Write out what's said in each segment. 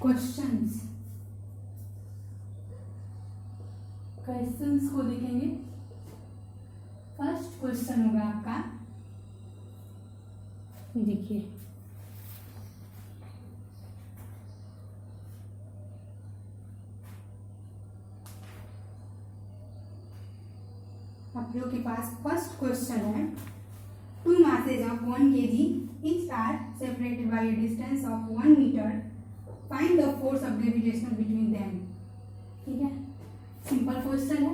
Questions को देखेंगे। First question होगा आपका, देखिए आप लोग के पास फर्स्ट क्वेश्चन है, to masses of 1 kg each are separated by a distance of 1 meter. Find the force of gravitation between them. ठीक है, सिंपल क्वेश्चन है।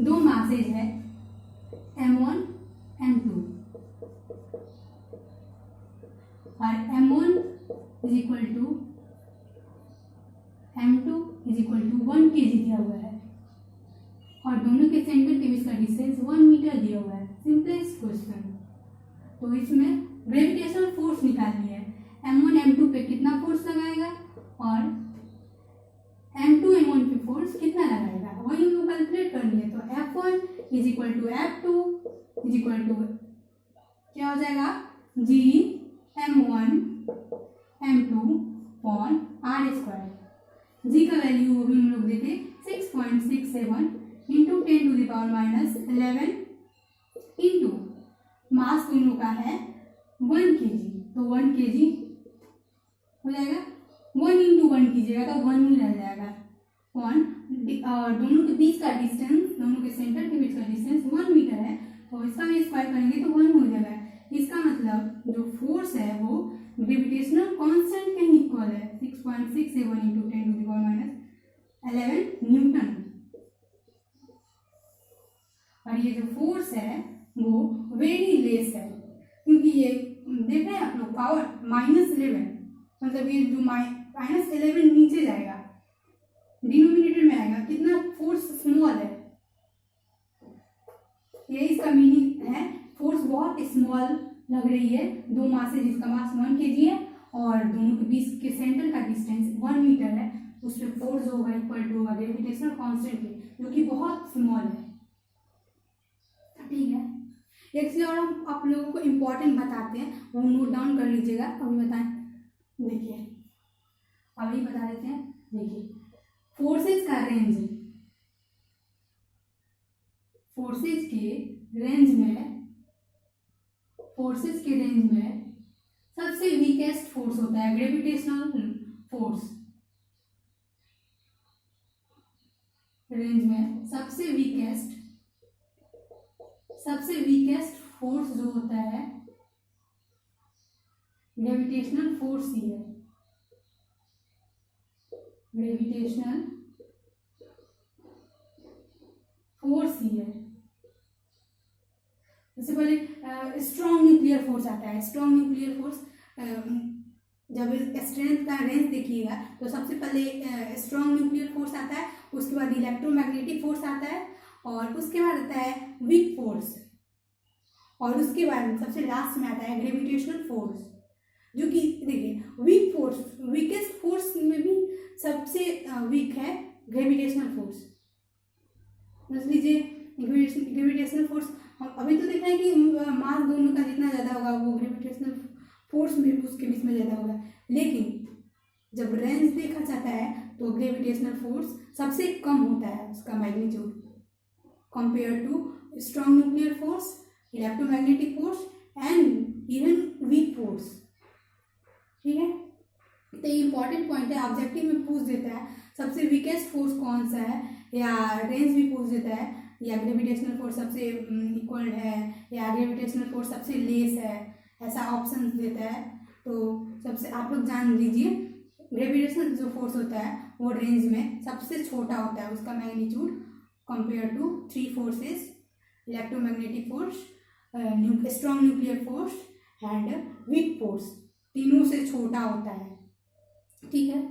दो मासेज है m1 m2 और m1 is equal to m2 is equal to 1 kg दिया हुआ है और दोनों के सेंटर के बीच का डिस्टेंस 1 मीटर दिया हुआ है। Simplest question. तो इसमें ग्रेविटेशनल फोर्स निकालनी है। m1 m2 पे कितना फोर्स लगाएगा और m2 m1 पे फोर्स कितना लगाएगा, वही हम लोग कैलकुलेट करनी है। तो F1 is equal to F2 is equal to क्या हो जाएगा, G m1 m2 upon r²। G का वैल्यू अभी हम लोग देखे 6.67 इंटू 10⁻⁻11 इंटू मास दोनों का है 1 kg, तो 1 kg हो जाएगा। 1 इंटू 1 कीजिएगा तो 1 ही रह जाएगा। दोनों के बीच का डिस्टेंस, दोनों के सेंटर के बीच का डिस्टेंस 1 मीटर है, तो इसका भी स्क्वायर करेंगे तो 1 हो जाएगा। इसका मतलब जो फोर्स है वो ग्रेविटेशनल कांस्टेंट के इक्वल है, 6.67 इंटू 10⁻11 न्यूटन। और ये जो फोर्स है वो वेरी लेस है, क्योंकि ये देख रहे हैं आप लोग पावर -11, मतलब ये जो -11 नीचे जाएगा, डिनोमिनेटर में आएगा, कितना फोर्स स्मॉल है। ये इसका मीनिंग है, फोर्स बहुत स्मॉल लग रही है। दो मास है जिसका मास 1 kg है और दोनों के बीच के सेंटर का डिस्टेंस 1 मीटर है, उस पर फोर्स होगा इक्वल टू होगा ग्रेविटेशनल कांस्टेंट के, जो कि बहुत स्मॉल है। ठीक है, एक चीज और हम आप लोगों को इम्पोर्टेंट बताते हैं, वो नोट डाउन कर लीजिएगा। अभी बताएं, देखिए अभी बता देते हैं। देखिए फोर्सेस का रेंज, फोर्सेस के रेंज में सबसे वीकेस्ट फोर्स होता है ग्रेविटेशनल फोर्स। रेंज में सबसे वीकेस्ट फोर्स जो होता है ग्रेविटेशनल फोर्स ही है। ग्रेविटेशनल फोर्स ही है। जैसे पहले स्ट्रॉन्ग न्यूक्लियर फोर्स आता है। स्ट्रॉन्ग न्यूक्लियर फोर्स, जब स्ट्रेंथ का रेंज देखिएगा तो सबसे पहले स्ट्रॉन्ग न्यूक्लियर फोर्स आता है, उसके बाद इलेक्ट्रोमैग्नेटिक फोर्स आता है और उसके बाद आता है वीक फोर्स और उसके बाद सबसे लास्ट में आता है ग्रेविटेशनल फोर्स, जो कि देखिए वीक फोर्स, वीकेस्ट फोर्स में भी सबसे वीक है ग्रेविटेशनल फोर्स। समझ लीजिए ग्रेविटेशनल फोर्स, हम अभी तो देख रहे हैं कि मास दोनों का जितना ज़्यादा होगा वो ग्रेविटेशनल फोर्स में उसके बीच में ज़्यादा होगा, लेकिन जब रेंज देखा जाता है तो ग्रेविटेशनल फोर्स सबसे कम होता है, उसका magnitude compare to strong nuclear force, electromagnetic force and even weak force. ठीक है, तो ये इंपॉर्टेंट पॉइंट है, ऑब्जेक्टिव में पूछ देता है सबसे वीकेस्ट फोर्स कौन सा है, या रेंज भी पूछ देता है, या ग्रेविटेशनल फोर्स सबसे इक्वल है, या ग्रेविटेशनल फोर्स सबसे लेस है, ऐसा ऑप्शन देता है। तो सबसे आप लोग जान लीजिए ग्रेविटेशनल जो फोर्स होता है वो रेंज में सबसे छोटा होता है, उसका magnitude compare to 3 forces, electromagnetic force, strong nuclear force and weak force, तीनों से छोटा होता है। ठीक है,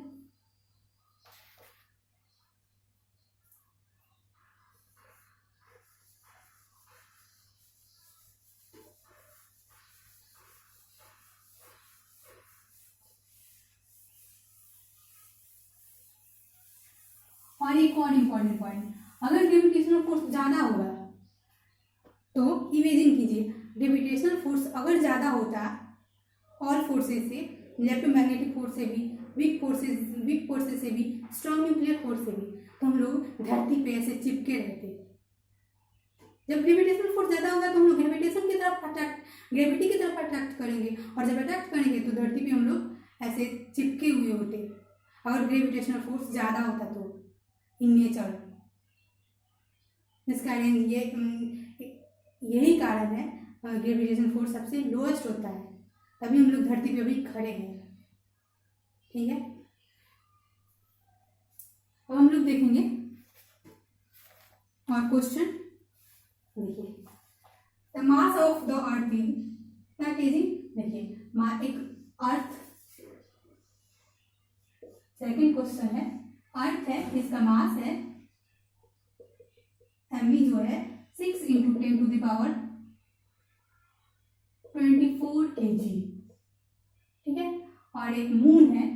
और एक और इम्पॉर्टेंट पॉइंट, अगर ग्रेविटेशनल फोर्स ज़्यादा होगा तो इमेजिन कीजिए ग्रेविटेशनल फोर्स अगर ज़्यादा होता और फोर्सेस से, इलेक्ट्रोमैग्नेटिक फोर्स से भी वीक फोर्सेस से भी, स्ट्रॉन्ग न्यूक्लियर फोर्स से भी, तो हम लोग धरती पे ऐसे चिपके रहते। जब ग्रेविटेशनल फोर्स ज़्यादा होगा तो हम लोग ग्रेविटी की तरफ अट्रैक्ट करेंगे, और जब अट्रैक्ट करेंगे तो धरती पे हम लोग ऐसे चिपके हुए होते, अगर ग्रेविटेशनल फोर्स ज़्यादा होता तो इन नेचर। इसका यही कारण है ग्रेविटेशनल फोर्स सबसे लोएस्ट होता है, तभी हम लोग धरती पे अभी खड़े हैं। ठीक है, अब हम लोग देखेंगे और क्वेश्चन। देखिए, the mass of the earth is क्या केजी। देखिए, एक अर्थ, सेकंड क्वेश्चन है, अर्थ है, इसका मास है एम जो है 6 × 10⁻24 kg। ठीक है, और एक मून है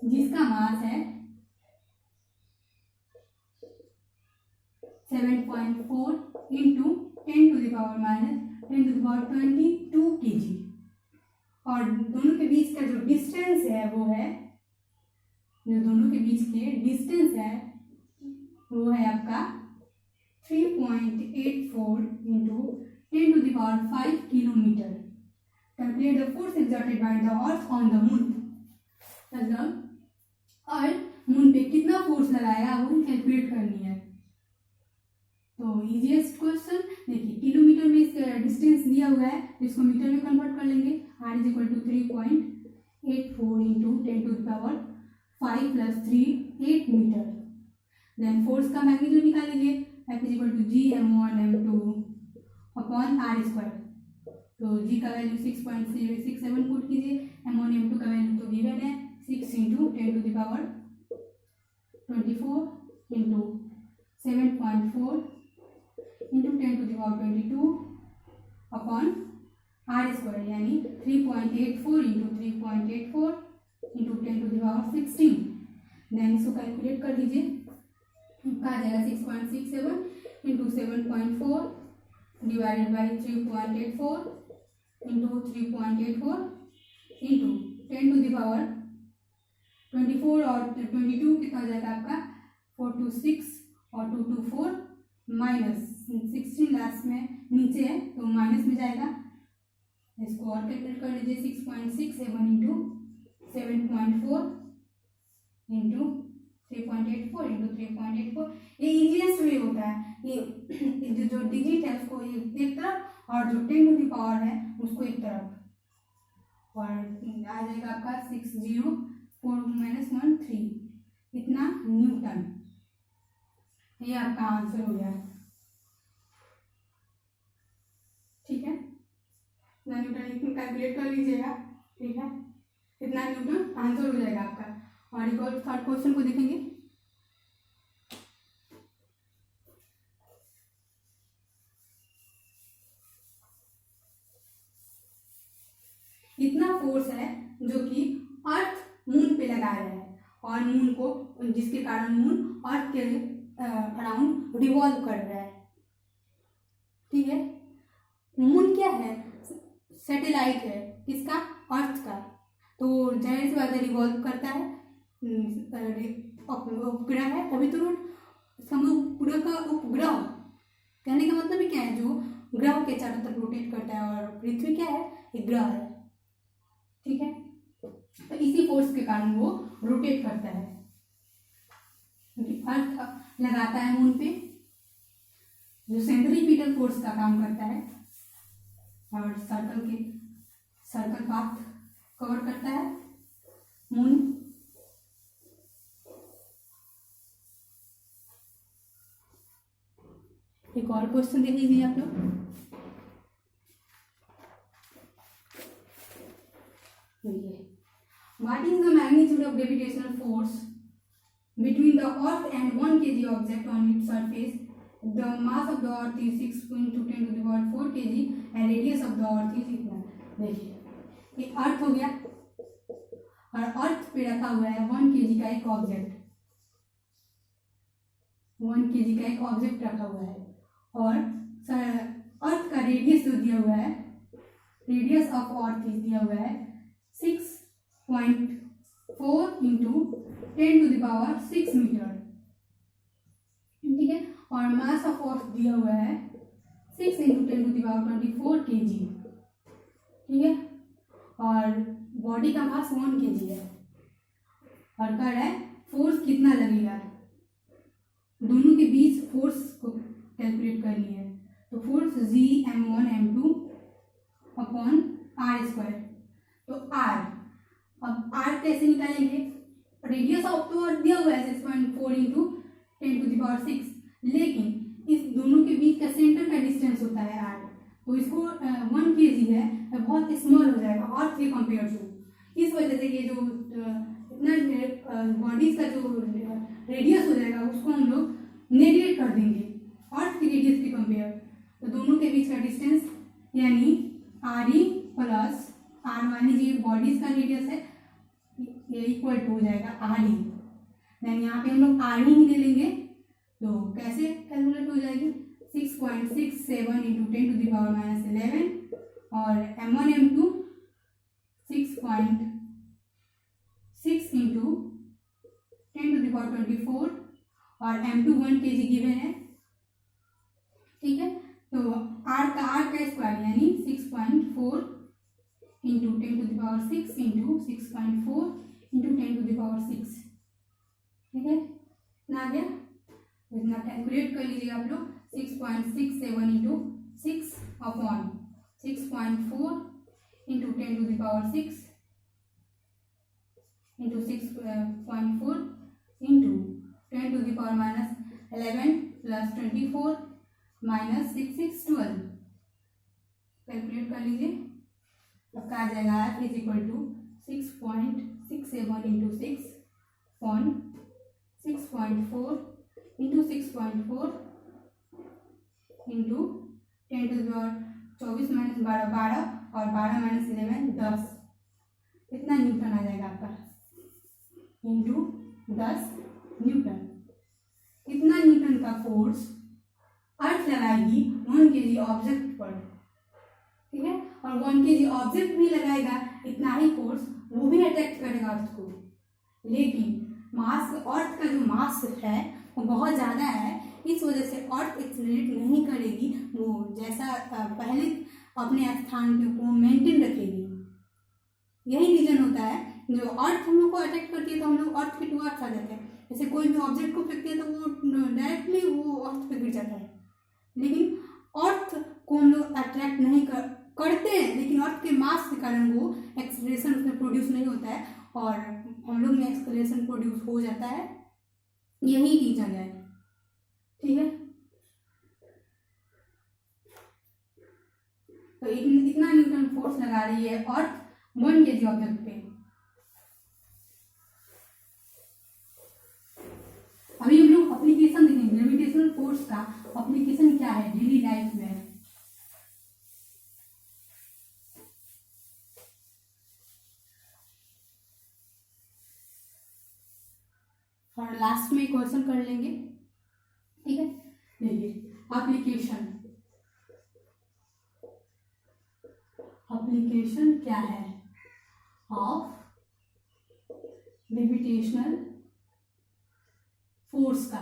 जिसका मास है 7.4 × 10⁻22 kg। और दोनों के बीच का जो डिस्टेंस है वो है, जो दोनों के बीच के डिस्टेंस है वो है आपका 3.84 × 10⁵ kilometre. Calculate the force exerted by the earth on the moon. मतलब अर्थ मून पे कितना फोर्स लगाएगा वो कैलकुलेट करनी है। तो इजीएस्ट क्वेश्चन देखिए, किलोमीटर में इसका डिस्टेंस दिया हुआ है, तो इसको मीटर में कन्वर्ट कर लेंगे। r = 3.84 × 10⁵ + 3 8 metre. देन फोर्स का मैग्नीट्यूड निकाल लीजिए, F = G/m1m2/r²। तो g का वैल्यू 6.67 पुट कीजिए, m1m2 का वैल्यू तो गिवन है 6 × 10⁻24 × 7.4 × 10⁻22/r², यानी 3.84 × 3.84 × 10⁻16। देन इसको कैलकुलेट कर लीजिए, कहा जाएगा 6.67 × 7.4 डिवाइडेड बाई 3.84 × 3.84 × 10⁻24 और 22 कितना हो जाएगा आपका 4 to 6 और 2 to 4 माइनस 16 लास्ट में नीचे है तो माइनस में जाएगा। इसको और कैलकुलेट कर लीजिए, 6.67 × 7.4 × 3.84 × 3.84। ये इजीएस्ट वे होता है, ये जो डिजिट है उसको एक तरफ और जो 10⁻⁴ है उसको एक तरफ, और आ जाएगा आपका 604 - 13 इतना न्यूटन। ये आपका आंसर हो गया। ठीक है, इतना न्यूटन कैलकुलेट कर लीजिएगा। ठीक है, इतना न्यूटन आंसर हो जाएगा आपका। और एक और थर्ड क्वेश्चन को देखेंगे। इतना फोर्स है जो कि अर्थ मून पे लगा रहा है, और मून को, जिसके कारण मून अर्थ के अराउंड रिवॉल्व कर रहा है। ठीक है, मून क्या है, सैटेलाइट है, किसका, अर्थ का। तो जाहिर सी बात है रिवॉल्व करता है, उपग्रह है, तभी तो हम लोग पूरा का उपग्रह, कहने का मतलब ही क्या है, जो ग्रह के चारों तरफ रोटेट करता है, और पृथ्वी क्या है, एक ग्रह है। ठीक है, तो इसी फोर्स के कारण वो रोटेट करता है, क्योंकि अर्थ लगाता है मून पे, जो सेंट्रीपिटल फोर्स का काम करता है, और सर्कल पाथ कवर करता है मून। एक और क्वेश्चन देख लीजिए आप लोग। What is the magnitude of gravitational force between the Earth and 1 kg object on its surface? The mass of the Earth is 6 × 10⁻⁴ kg and radius of the Earth is इतना। देखिए, ये अर्थ हो गया, और अर्थ पे रखा हुआ है 1 kg का एक ऑब्जेक्ट, 1 kg का एक ऑब्जेक्ट रखा हुआ है, और अर्थ का रेडियस जो दिया हुआ है, रेडियस ऑफ अर्थ दिया हुआ है 4 इंटू 10⁻6 मीटर, ठीक है। और मास ऑफ फोर्स दिया हुआ है 6 इंटू 10⁻24 kg, ठीक है। और बॉडी का मास 1 kg है और कर है फोर्स कितना लगेगा, दोनों के बीच फोर्स को कैलकुलेट करनी है। तो फोर्स Gm1m2 अपॉन r²। तो r, अब r कैसे निकालेंगे, रेडियस ऑफ तो दिया हुआ है 6.4 इंटू 10⁻6, लेकिन इस दोनों के बीच का सेंटर का डिस्टेंस होता है r, तो इसको 1 kg है तो बहुत स्मॉल हो जाएगा अर्थ के कंपेयर टू। इस वजह से ये जो इतना बॉडीज का जो रेडियस हो जाएगा उसको हम लोग नेगलेक्ट कर देंगे अर्थ की रेडियस के कंपेयर। तो दोनों के बीच का डिस्टेंस यानी RE प्लस R वाली जो बॉडीज का रेडियस है ये इक्वल टू हो जाएगा RE। देन यहाँ पे हम लोग RE ही ले लेंगे, तो कैसे कैलकुलेट हो जाएगी 6.67 इंटू 10⁻11 और M1M2 6.6 इंटू 10⁻24 और M2 1 kg गिवन है, ठीक है। तो R का स्क्वायर यानी 6.4 इंटू 10⁻6 इंटू 6.4 इंटू 10⁻6, ठीक है। इतना आ गया, इतना कैलकुलेट कर लीजिए आप लोग। 6.67 into 6 upon 6.4 into 10⁻6 into 6.4 into 10⁻11 plus 24 minus 6 calculate कर लीजिए। अब क्या आ जाएगा is equal to 6.67 into 6 upon 6.4 into 6.4 into 10⁻24 minus 12 और 12 माइनस 11 10, इतना न्यूटन आ जाएगा आपका इंटू 10 न्यूटन। इतना न्यूटन का फोर्स अर्थ लगाएगी 1 kg ऑब्जेक्ट पर, ठीक है। और 1 kg ऑब्जेक्ट भी लगाएगा इतना ही फोर्स, वो भी अट्रैक्ट करेगा अर्थ को। लेकिन मास, अर्थ का जो मास है वो बहुत ज़्यादा है, इस वजह से अर्थ एक्सेलरेट नहीं करेगी, वो जैसा पहले अपने स्थान को मेंटेन रखेगी। यही रीजन होता है, जो अर्थ हम लोग को अट्रैक्ट करती है तो हम लोग अर्थ के टुवर्ड्स आ जाते हैं। जैसे कोई भी ऑब्जेक्ट को फेंकते हैं तो वो डायरेक्टली वो अर्थ पे गिर जाता है, लेकिन अर्थ को हम लोग अट्रैक्ट नहीं करते हैं, लेकिन अर्थ के मास के कारण वो एक्सेलरेशन उसमें प्रोड्यूस नहीं होता है और हम लोग में एक्सेलरेशन प्रोड्यूस हो जाता है। यही रीजन है, ठीक है। तो इतना न्यूटन फोर्स लगा रही है अर्थ 1 kg ऑब्जेक्ट पे। अभी हम लोग एप्लीकेशन देखेंगे, ग्रेविटेशनल फोर्स का एप्लीकेशन क्या है डेली लाइफ में। और लास्ट में क्वेश्चन कर लेंगे, ठीक है। देखिए एप्लीकेशन क्या है ऑफ ग्रेविटेशनल फोर्स का।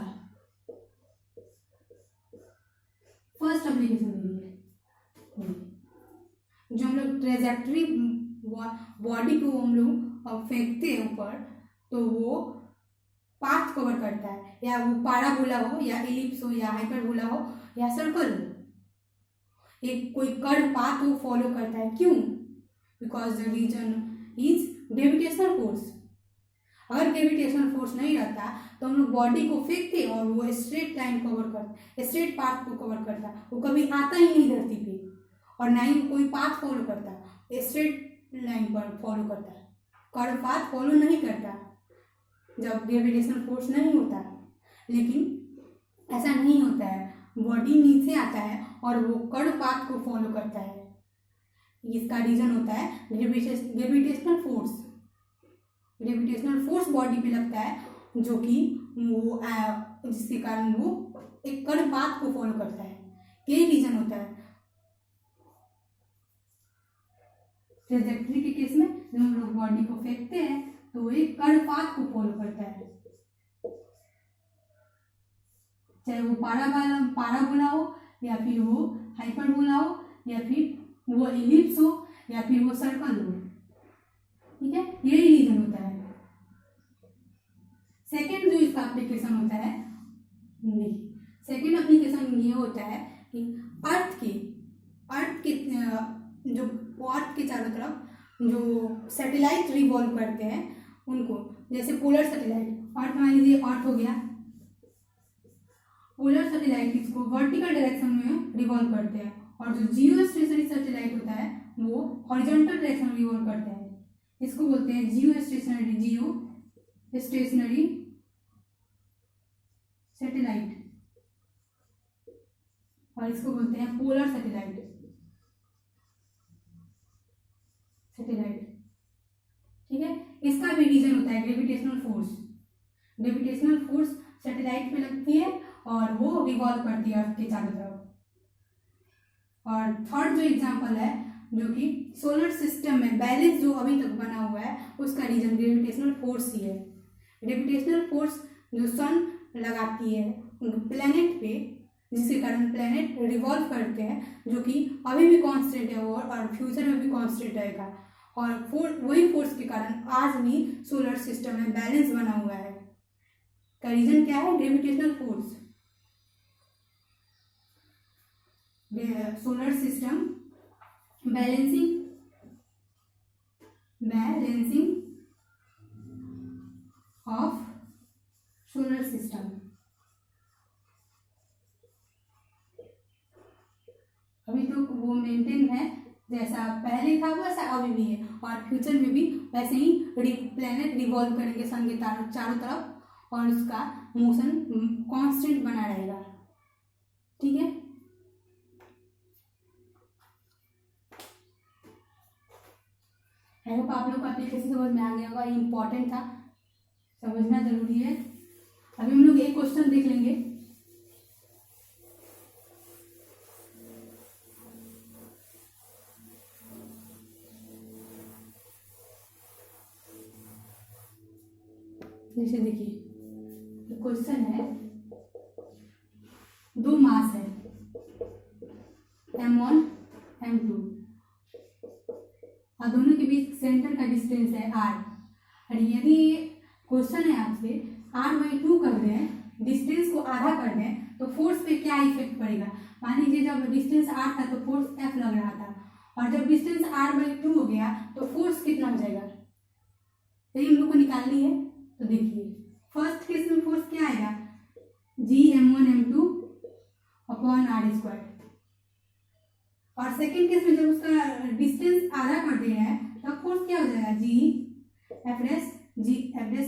फर्स्ट एप्लीकेशन देखिए, जो हम लोग ट्रेजेक्टरी बॉडी को हम लोग फेंकते हैं ऊपर, तो वो पाथ कवर करता है, या वो पैराबोला हो या एलिप्स हो या हाइपरबोला हो या सर्कल हो, एक कोई कर्व पाथ वो फॉलो करता है। क्यों? Because the reason is gravitational force. अगर ग्रेविटेशनल फोर्स नहीं रहता तो हम लोग बॉडी को फेंकते और वो स्ट्रेट लाइन कवर करता, स्ट्रेट पाथ को कवर करता, वो कभी आता ही नहीं धरती पे, और ना ही कोई पाथ फॉलो करता, स्ट्रेट लाइन पर फॉलो करता, कर्व पाथ फॉलो नहीं करता जब ग्रेविटेशनल फोर्स नहीं होता। लेकिन ऐसा नहीं होता है, बॉडी नीचे आता है और वो कर्व पाथ को फॉलो करता है। इसका रीजन होता है gravitational force. Gravitational force body पे लगता है, जो कि वो जिसके कारण वो एक कर्व पाथ को फॉलो करता है। यही रीजन होता है। ट्रेजेक्टरी के केस में जब हम लोग बॉडी को फेंकते हैं तो एक कर्व पाथ को फॉलो करता है, चाहे वो पाराबोला हो या फिर वो हाइपरबोला हो या फिर वो एलिप्स हो या फिर वो सर्कल हो। ठीक है, यही रीजन होता है। सेकेंड जो इसका एप्लीकेशन होता है, सेकेंड एप्लीकेशन ये होता है कि अर्थ के जो अर्थ के चारों तरफ जो सैटेलाइट रिवॉल्व करते हैं उनको, जैसे पोलर सैटेलाइट, अर्थ मान लीजिए अर्थ हो गया, पोलर सैटेलाइट इसको वर्टिकल डायरेक्शन में रिवॉल्व करते हैं, और जो जियो स्टेशनरी सैटेलाइट होता है वो हॉरिजॉन्टल डायरेक्शन में रिवॉल्व करता है। इसको बोलते हैं जियो स्टेशनरी सैटेलाइट, और इसको बोलते हैं पोलर सैटेलाइट। ठीक है, इसका भी रीजन होता है gravitational force. Gravitational force satellite पे लगती है और वो रिवॉल्व करती है अर्थ के चारों तरफ। और थर्ड जो एग्जांपल है, जो कि सोलर सिस्टम में बैलेंस जो अभी तक बना हुआ है उसका रीजन ग्रेविटेशनल फोर्स ही है। ग्रेविटेशनल फोर्स जो सन लगाती है प्लेनेट पे, जिसके कारण प्लेनेट रिवॉल्व करते हैं, जो कि अभी भी कांस्टेंट है वो और फ्यूचर में भी कांस्टेंट रहेगा। और वही फोर्स के कारण आज भी सोलर सिस्टम में बैलेंस बना हुआ है। का रीजन क्या है? Gravitational force. Solar system balancing of solar system. अभी तो वो मेंटेन है, जैसा पहले था वैसा अभी भी है, और फ्यूचर में भी वैसे ही प्लेनेट रिवॉल्व करेंगे सन के चारों तरफ, और उसका मोशन कांस्टेंट बना रहेगा। ठीक है, आई होप आप लोग को एप्लीकेशन समझ में आ गया होगा। ये इंपॉर्टेंट था, समझना जरूरी है। अभी हम लोग एक क्वेश्चन देख लेंगे। जैसे देखिए क्वेश्चन है, दो मास है m1 m2 और दोनों के बीच सेंटर का डिस्टेंस है r। और यदि क्वेश्चन है आपसे r/2 कर दें, डिस्टेंस को आधा कर दें, तो फोर्स पे क्या इफेक्ट पड़ेगा। मान लीजिए जब डिस्टेंस r था तो फोर्स F लग रहा था, और जब डिस्टेंस r/2 हो गया तो फोर्स कितना हो जाएगा, यही हम लोग को निकालनी है। तो देखिए फर्स्ट केस में फोर्स क्या आएगा, Gm1 m2 अपॉन r²। और सेकेंड केस में जब उसका डिस्टेंस आधा कर दे रहा है तब फोर्स क्या हो जाएगा, F'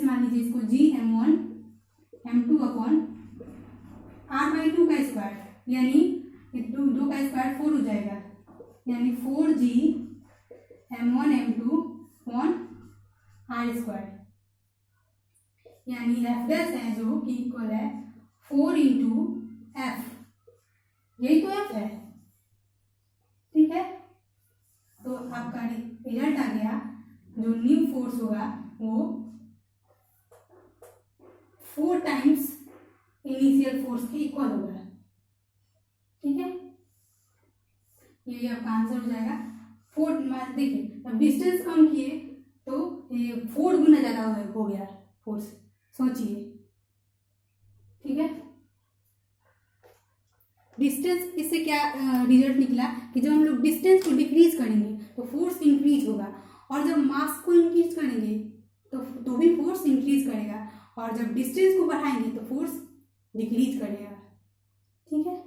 मान लीजिए इसको Gm1 m2 अपॉन r/2 का स्क्वायर, यानी 2 का स्क्वायर 4 हो जाएगा, यानी 4Gm1 m2 अपॉन r², यानी F' है जो कि इक्वल है 4 इंटू F। यही तो F है। ठीक है, तो आपका रिजल्ट आ गया, जो न्यू फोर्स होगा वो 4 टाइम्स इनिशियल फोर्स के इक्वल होगा। ठीक है, ये आपका आंसर हो जाएगा 4। देखिए अब डिस्टेंस कम किए तो ये 4 गुना ज़्यादा हो गया फोर्स, सोचिए। ठीक है, डिस्टेंस, इससे क्या रिजल्ट निकला कि जब हम लोग डिस्टेंस को डिक्रीज करेंगे तो फोर्स इंक्रीज होगा, और जब मास को इंक्रीज करेंगे तो भी फोर्स इंक्रीज करेगा, और जब डिस्टेंस को बढ़ाएंगे तो फोर्स डिक्रीज करेगा। ठीक है,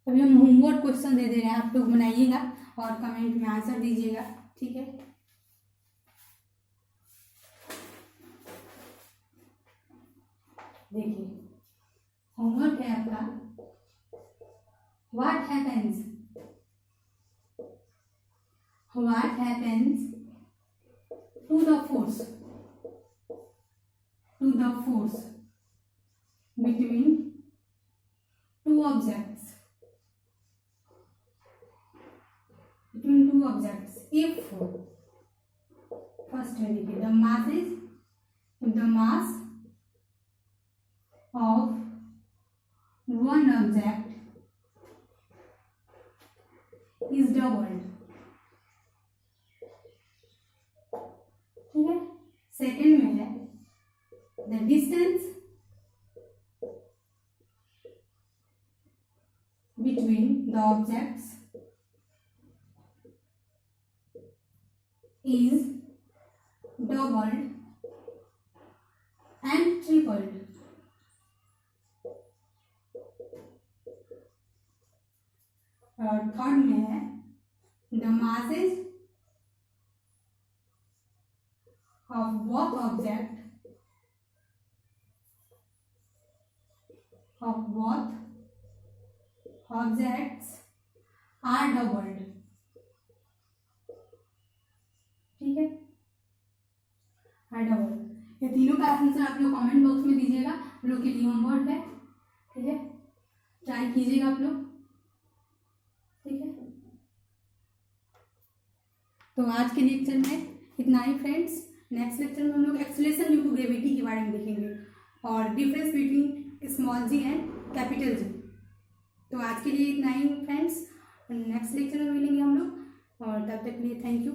अभी हम होमवर्क क्वेश्चन दे रहे हैं, आप लोग बनाइएगा और कमेंट में आंसर दीजिएगा। ठीक है, देखिए होमवर्क है आपका, what happens to the force between two objects if first देखिए the mass of one object is doubled, ठीक है। सेकेंड में है the distance between the objects is doubled and tripled, और थर्ड में है the masses of both objects are doubled, ठीक है, डबल। ये तीनों का आंसर आप लोग कमेंट बॉक्स में दीजिएगा, आप लोग के लिए होमवर्क है, ठीक है, ट्राई कीजिएगा आप लोग, ठीक है। तो आज के लेक्चर में इतना ही फ्रेंड्स। नेक्स्ट लेक्चर में हम लोग एक्सेलरेशन ड्यू टू ग्रेविटी के बारे में देखेंगे और difference between small G and capital G. तो आज के लिए इतना ही फ्रेंड्स, नेक्स्ट लेक्चर में मिलेंगे हम लोग, और तब तक के लिए थैंक यू।